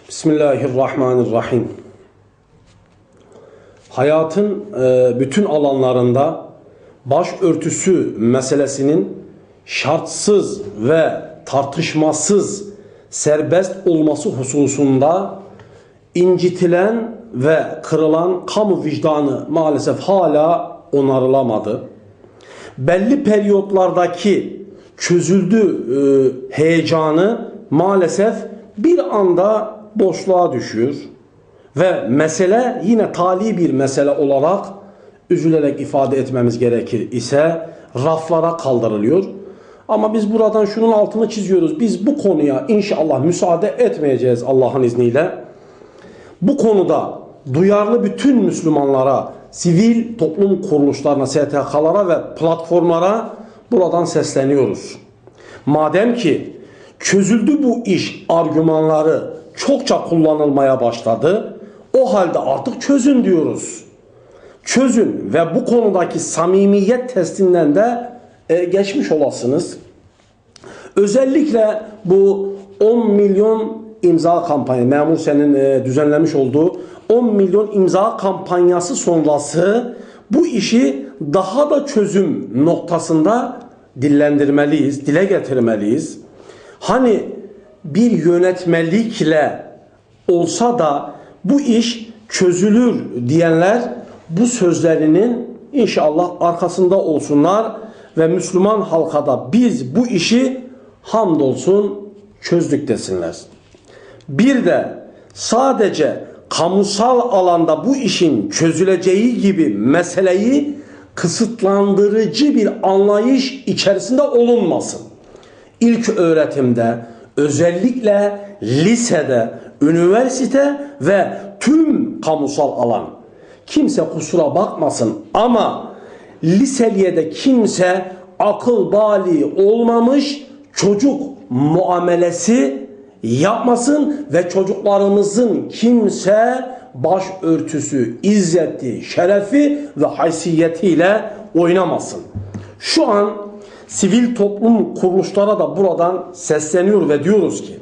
Bismillahirrahmanirrahim. Hayatın bütün alanlarında başörtüsü meselesinin şartsız ve tartışmasız serbest olması hususunda incitilen ve kırılan kamu vicdanı maalesef hala onarılamadı. Belli periyotlardaki çözüldü heyecanı maalesef bir anda boşluğa düşüyor ve mesele yine tali bir mesele olarak üzülerek ifade etmemiz gerekir ise raflara kaldırılıyor. Ama biz buradan şunun altını çiziyoruz. Biz bu konuya inşallah müsaade etmeyeceğiz Allah'ın izniyle. Bu konuda duyarlı bütün Müslümanlara, sivil toplum kuruluşlarına, STK'lara ve platformlara buradan sesleniyoruz. Madem ki çözüldü bu iş argümanları çokça kullanılmaya başladı, o halde artık çözün diyoruz. Çözün ve bu konudaki samimiyet testinden de geçmiş olasınız. Özellikle bu 10 milyon imza kampanya, Memur Sen'in düzenlemiş olduğu 10 milyon imza kampanyası sonrası bu işi daha da çözüm noktasında dillendirmeliyiz, dile getirmeliyiz. Hani bir yönetmelikle olsa da bu iş çözülür diyenler bu sözlerinin inşallah arkasında olsunlar ve Müslüman halka da biz bu işi hamdolsun çözdük desinler. Bir de sadece kamusal alanda bu işin çözüleceği gibi meseleyi kısıtlandırıcı bir anlayış içerisinde olunmasın. İlk öğretimde, özellikle lisede, üniversite ve tüm kamusal alan. Kimse kusura bakmasın ama liseliye de kimse akıl bali olmamış çocuk muamelesi yapmasın ve çocuklarımızın kimse başörtüsü, izzeti, şerefi ve haysiyetiyle oynamasın. Şu an sivil toplum kuruluşlara da buradan sesleniyor ve diyoruz ki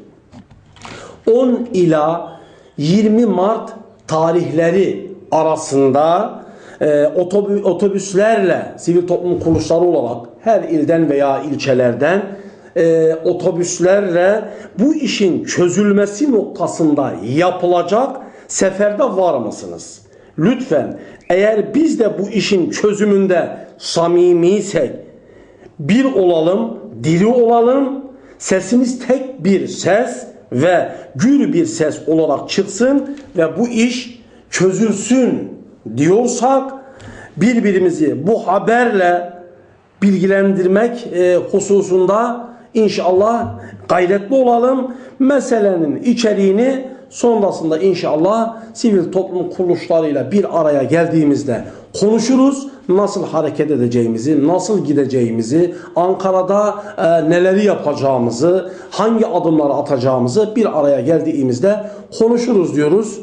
10 ila 20 Mart tarihleri arasında otobüslerle sivil toplum kuruluşları olarak her ilden veya ilçelerden otobüslerle bu işin çözülmesi noktasında yapılacak seferde var mısınız? Lütfen eğer biz de bu işin çözümünde samimiysek bir olalım, diri olalım, sesimiz tek bir ses ve gür bir ses olarak çıksın ve bu iş çözülsün diyorsak birbirimizi bu haberle bilgilendirmek hususunda İnşallah gayretli olalım. Meselenin içeriğini sonrasında inşallah sivil toplum kuruluşlarıyla bir araya geldiğimizde konuşuruz. Nasıl hareket edeceğimizi, nasıl gideceğimizi, Ankara'da neleri yapacağımızı, hangi adımları atacağımızı bir araya geldiğimizde konuşuruz diyoruz.